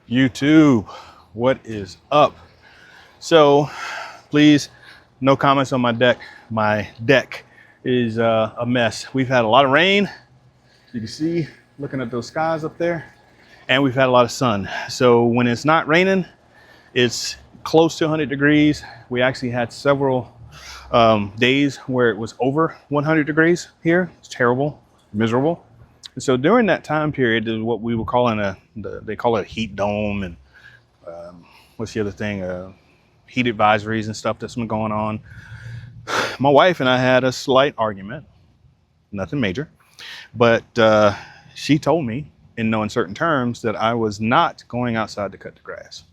YouTube, what is up? So please, no comments on my deck. My deck is a mess. We've had a lot of rain. You can see, looking at those skies up there, and we've had a lot of sun. So when it's not raining, it's close to 100 degrees. We actually had several days where it was over 100 degrees here. It's terrible, miserable. And so during that time period is what we were calling they call it a heat dome, and what's the other thing? Heat advisories and stuff that's been going on. My wife and I had a slight argument, nothing major, but she told me in no uncertain terms that I was not going outside to cut the grass.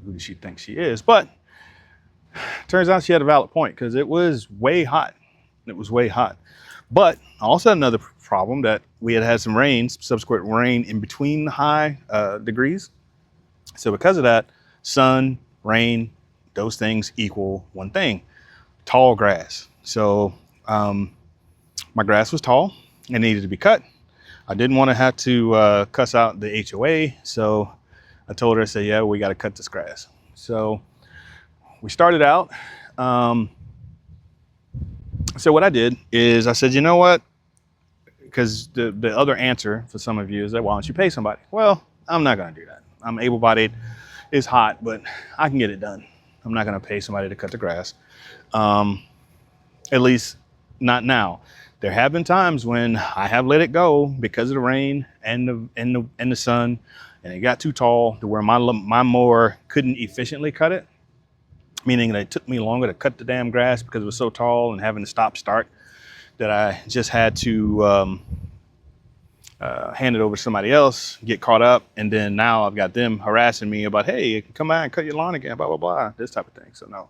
Who does she think she is? But turns out she had a valid point because it was way hot. It was way hot. But also another problem that we had some rain, subsequent rain in between the high degrees. So because of that, sun, rain, those things equal one thing: tall grass. So my grass was tall and needed to be cut. I didn't want to have to cuss out the HOA, so I told her, I said, yeah, we got to cut this grass. So we started out. So what I did is I said, you know what? Because the other answer for some of you is that, why don't you pay somebody? Well, I'm not going to do that. I'm able-bodied. It's hot, but I can get it done. I'm not going to pay somebody to cut the grass. At least not now. There have been times when I have let it go because of the rain and the sun, and it got too tall to where my mower couldn't efficiently cut it, meaning that it took me longer to cut the damn grass because it was so tall and having to stop start, that I just had to hand it over to somebody else, get caught up, and then now I've got them harassing me about, hey, come by and cut your lawn again, blah, blah, blah, this type of thing. So no.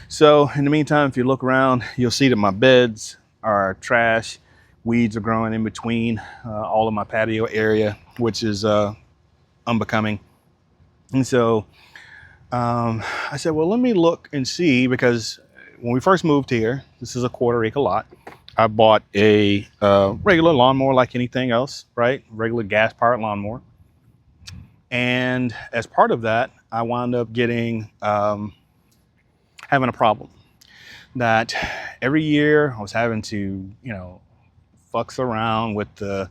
So in the meantime, if you look around, you'll see that my beds are trash. Weeds are growing in between all of my patio area, which is unbecoming. And so I said, well, let me look and see, because when we first moved here, this is a quarter-acre lot. I bought a regular lawnmower like anything else, right? Regular gas-powered lawnmower. And as part of that, I wound up getting having a problem that every year I was having to, fucks around with the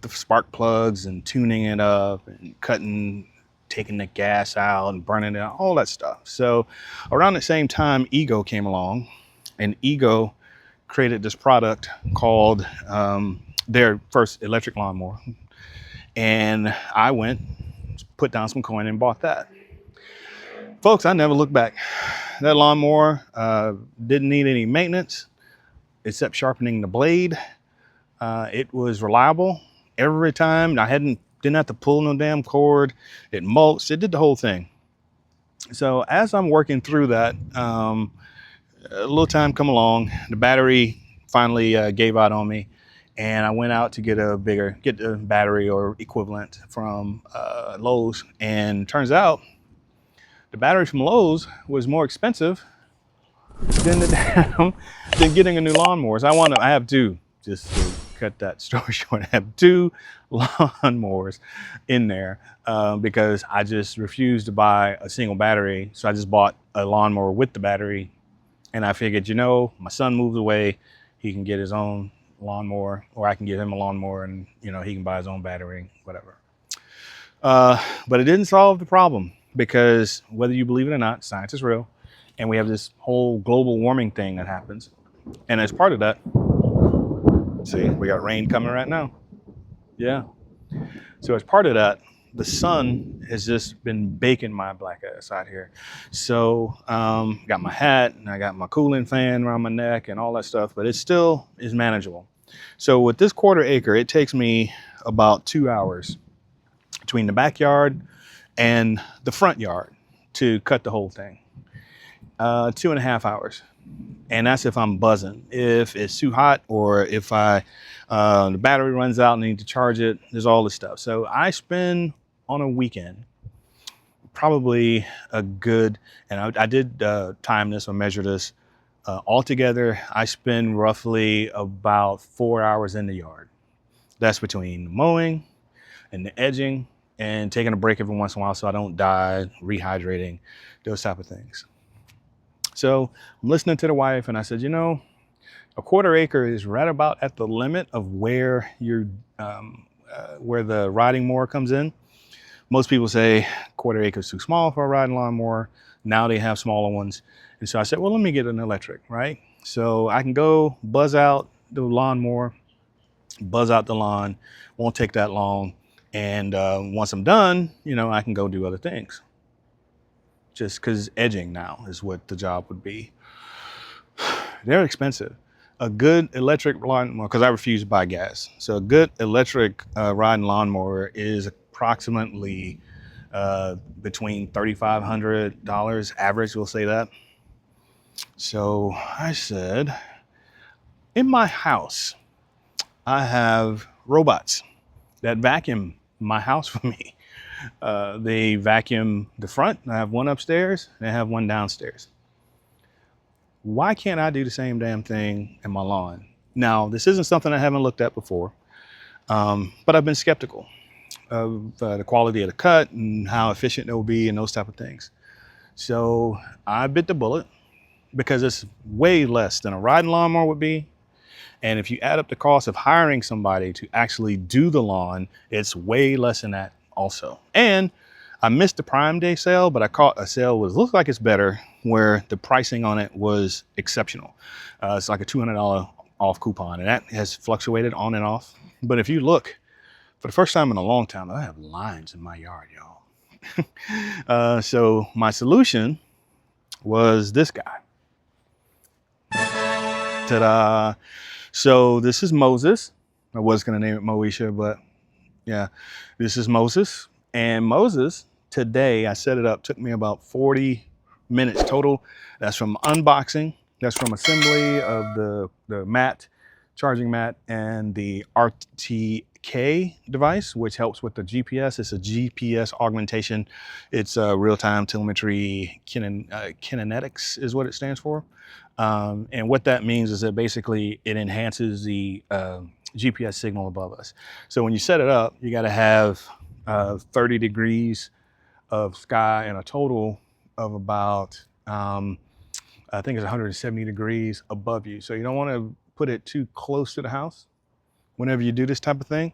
spark plugs and tuning it up and taking the gas out and burning it out, all that stuff. So around the same time, Ego came along, and Ego created this product called their first electric lawnmower. And I went, put down some coin and bought that. Folks, I never looked back. That lawnmower didn't need any maintenance except sharpening the blade. It was reliable every time. I didn't have to pull no damn cord. It mulched. It did the whole thing. So as I'm working through that, a little time come along. The battery finally gave out on me, and I went out to get the battery or equivalent from Lowe's. And turns out the battery from Lowe's was more expensive than than getting a new lawnmower. So I have two, just to cut that story short. I have two lawnmowers in there because I just refused to buy a single battery. So I just bought a lawnmower with the battery, and I figured, my son moves away, he can get his own lawnmower, or I can give him a lawnmower, and he can buy his own battery, whatever. But it didn't solve the problem, because whether you believe it or not, science is real, and we have this whole global warming thing that happens. And as part of that, see, we got rain coming right now. Yeah. So as part of that, the sun has just been baking my black ass out here. So got my hat, and I got my cooling fan around my neck and all that stuff, but it still is manageable. So with this quarter acre, it takes me about 2 hours between the backyard and the front yard to cut the whole thing. 2.5 hours. And that's if I'm buzzing. If it's too hot, or if the battery runs out and I need to charge it, there's all this stuff. So I spend on a weekend probably a good, and I did time this or measure this, altogether, I spend roughly about 4 hours in the yard. That's between mowing, and the edging, and taking a break every once in a while so I don't die, rehydrating, those type of things. So I'm listening to the wife, and I said, you know, a quarter acre is right about at the limit of where where the riding mower comes in. Most people say quarter acre is too small for a riding lawnmower. Now they have smaller ones. And so I said, well, let me get an electric, right? So I can go buzz out the lawnmower, buzz out the lawn, won't take that long. And once I'm done, you know, I can go do other things. Just because edging now is what the job would be. They're expensive. A good electric lawnmower, because I refuse to buy gas. So a good electric riding lawnmower is approximately between $3,500 average, we'll say that. So I said, in my house, I have robots that vacuum my house for me. They vacuum the front. I have one upstairs and I have one downstairs. Why can't I do the same damn thing in my lawn? Now, this isn't something I haven't looked at before, but I've been skeptical of the quality of the cut and how efficient it will be and those type of things. So I bit the bullet because it's way less than a riding lawnmower would be. And if you add up the cost of hiring somebody to actually do the lawn, it's way less than that also. And I missed the Prime Day sale, but I caught a sale that looks like it's better, where the pricing on it was exceptional. It's like a $200 off coupon, and that has fluctuated on and off. But if you look, for the first time in a long time, I have lines in my yard, y'all. So my solution was this guy. Ta-da! So this is Moses. I was going to name it Moesha, but yeah, this is Moses. And Moses, today, I set it up, took me about 40 minutes total. That's from unboxing, that's from assembly of the mat, charging mat, and the RTK device, which helps with the GPS. It's a GPS augmentation. It's real-time telemetry kinetics is what it stands for. And what that means is that basically it enhances the GPS signal above us. So when you set it up, you got to have 30 degrees of sky and a total of about, I think it's 170 degrees above you. So you don't want to put it too close to the house whenever you do this type of thing,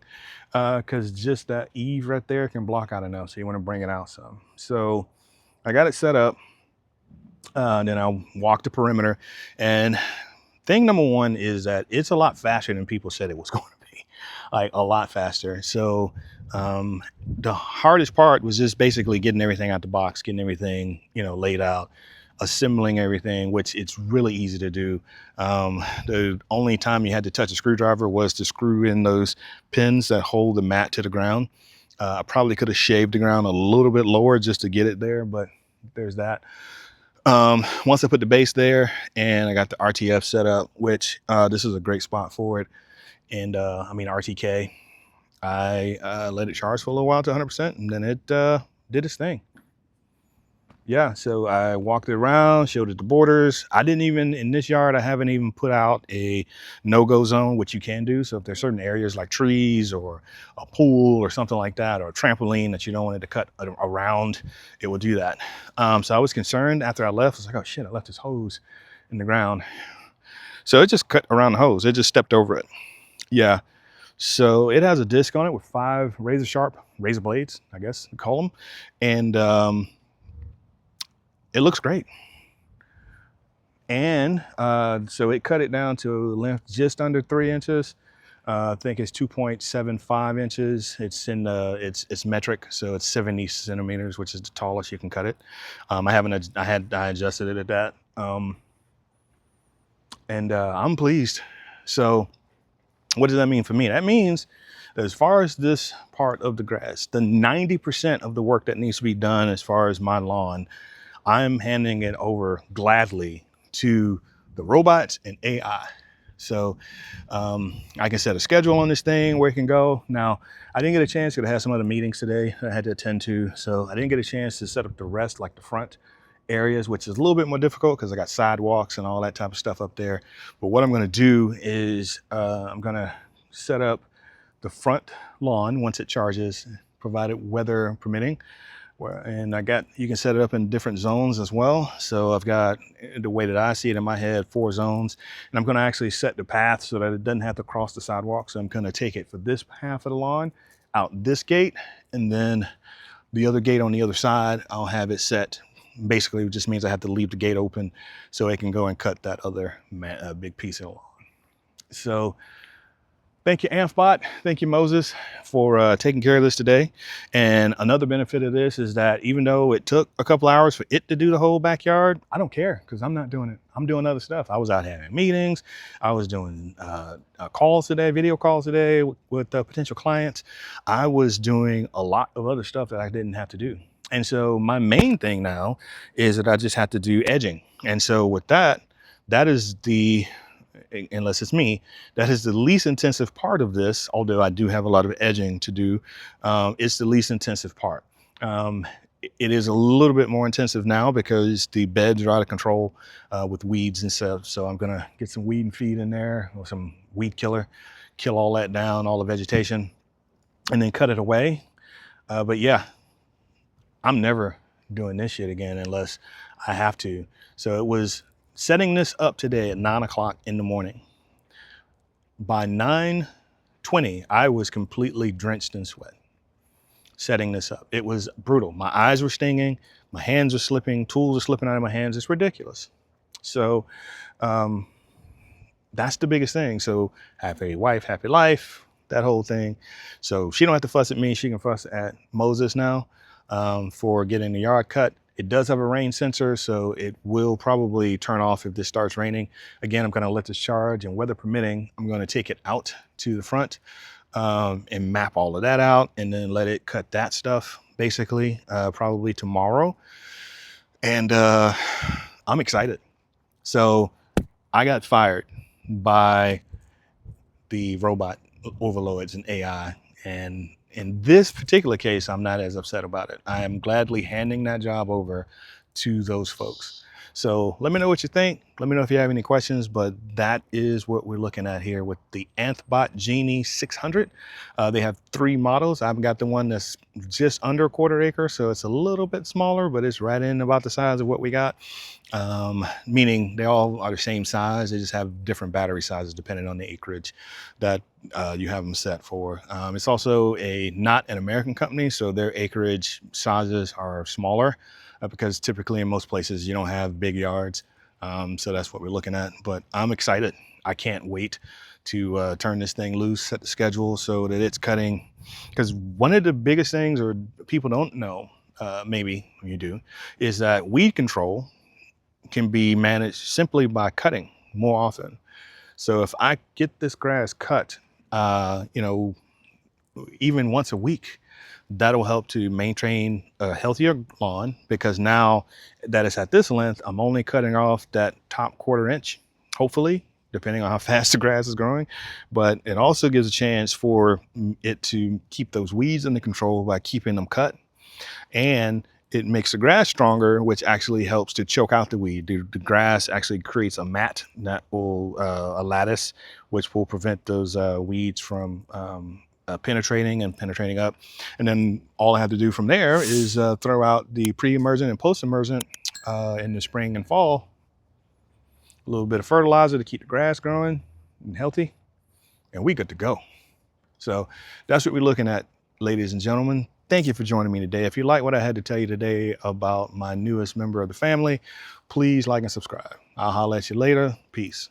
because just that eave right there can block out enough. So you want to bring it out some. So I got it set up. Then I walked the perimeter, and thing number one is that it's a lot faster than people said it was going to be, like a lot faster. So the hardest part was just basically getting everything out the box, getting everything, you know, laid out, assembling everything, which it's really easy to do. The only time you had to touch a screwdriver was to screw in those pins that hold the mat to the ground. I probably could have shaved the ground a little bit lower just to get it there, but there's that. Once I put the base there and I got the RTF set up, which this is a great spot for it. And I mean, RTK, I let it charge for a little while to 100%, and then it did its thing. Yeah, so I walked it around, showed it the borders. I didn't even, in this yard, I haven't even put out a no-go zone, which you can do. So if there's certain areas like trees or a pool or something like that, or a trampoline that you don't want it to cut around, it will do that. So I was concerned after I left. I was like, oh shit, I left this hose in the ground. So it just cut around the hose. It just stepped over it. Yeah. So it has a disc on it with 5 razor sharp razor blades, I guess you call them. And it looks great. And so it cut it down to a length just under 3 inches. I think it's 2.75 inches. It's in it's metric, so it's 70 centimeters, which is the tallest you can cut it. I adjusted it at that. And I'm pleased. So what does that mean for me? That means that as far as this part of the grass, the 90% of the work that needs to be done as far as my lawn, I'm handing it over gladly to the robots and AI. So I can set a schedule on this thing where it can go. Now, I didn't get a chance because I had some other meetings today that I had to attend to. So I didn't get a chance to set up the rest, like the front areas, which is a little bit more difficult because I got sidewalks and all that type of stuff up there. But what I'm going to do is I'm going to set up the front lawn once it charges, provided weather permitting. And you can set it up in different zones as well. So I've got, the way that I see it in my head, 4 zones, and I'm going to actually set the path so that it doesn't have to cross the sidewalk. So I'm going to take it for this half of the lawn out this gate, and then the other gate on the other side, I'll have it set. Basically, it just means I have to leave the gate open so it can go and cut that other big piece of the lawn. So thank you, Anthbot. Thank you, Moses, for taking care of this today. And another benefit of this is that even though it took a couple hours for it to do the whole backyard, I don't care because I'm not doing it. I'm doing other stuff. I was out having meetings. I was doing calls today, video calls today with potential clients. I was doing a lot of other stuff that I didn't have to do. And so my main thing now is that I just have to do edging. And so with that, that is unless it's me, that is the least intensive part of this. Although I do have a lot of edging to do, it's the least intensive part. It is a little bit more intensive now because the beds are out of control with weeds and stuff. So I'm gonna get some weed and feed in there, or some weed killer, kill all that down, all the vegetation, and then cut it away. But yeah, I'm never doing this shit again unless I have to. So it was setting this up today at 9 o'clock in the morning. By 9:20, I was completely drenched in sweat setting this up. It was brutal. My eyes were stinging, my hands are slipping, tools are slipping out of my hands. It's ridiculous. So that's the biggest thing. So happy wife, happy life, that whole thing. So she don't have to fuss at me. She can fuss at Moses now for getting the yard cut. It does have a rain sensor, so it will probably turn off if this starts raining. Again, I'm gonna let this charge, and weather permitting, I'm gonna take it out to the front and map all of that out, and then let it cut that stuff, basically, probably tomorrow. And I'm excited. So I got fired by the robot overlords and AI, and in this particular case, I'm not as upset about it. I am gladly handing that job over to those folks. So let me know what you think. Let me know if you have any questions, but that is what we're looking at here with the Anthbot Genie 600. They have 3 models. I've got the one that's just under a 1/4 acre, so it's a little bit smaller, but it's right in about the size of what we got. Meaning they all are the same size. They just have different battery sizes depending on the acreage that you have them set for. It's also not an American company, so their acreage sizes are smaller because typically in most places you don't have big yards. So that's what we're looking at, but I'm excited. I can't wait to turn this thing loose, set the schedule so that it's cutting. Because one of the biggest things, or people don't know, maybe you do, is that weed control can be managed simply by cutting more often. So if I get this grass cut, even once a week, that'll help to maintain a healthier lawn, because now that it's at this length, I'm only cutting off that top 1/4 inch, hopefully, depending on how fast the grass is growing. But it also gives a chance for it to keep those weeds under control by keeping them cut. And it makes the grass stronger, which actually helps to choke out the weed. The grass actually creates a mat that will, a lattice, which will prevent those weeds from penetrating up. And then all I have to do from there is throw out the pre-emergent and post-emergent in the spring and fall. A little bit of fertilizer to keep the grass growing and healthy, and we good to go. So that's what we're looking at, ladies and gentlemen. Thank you for joining me today. If you like what I had to tell you today about my newest member of the family, please like and subscribe. I'll holler at you later. Peace.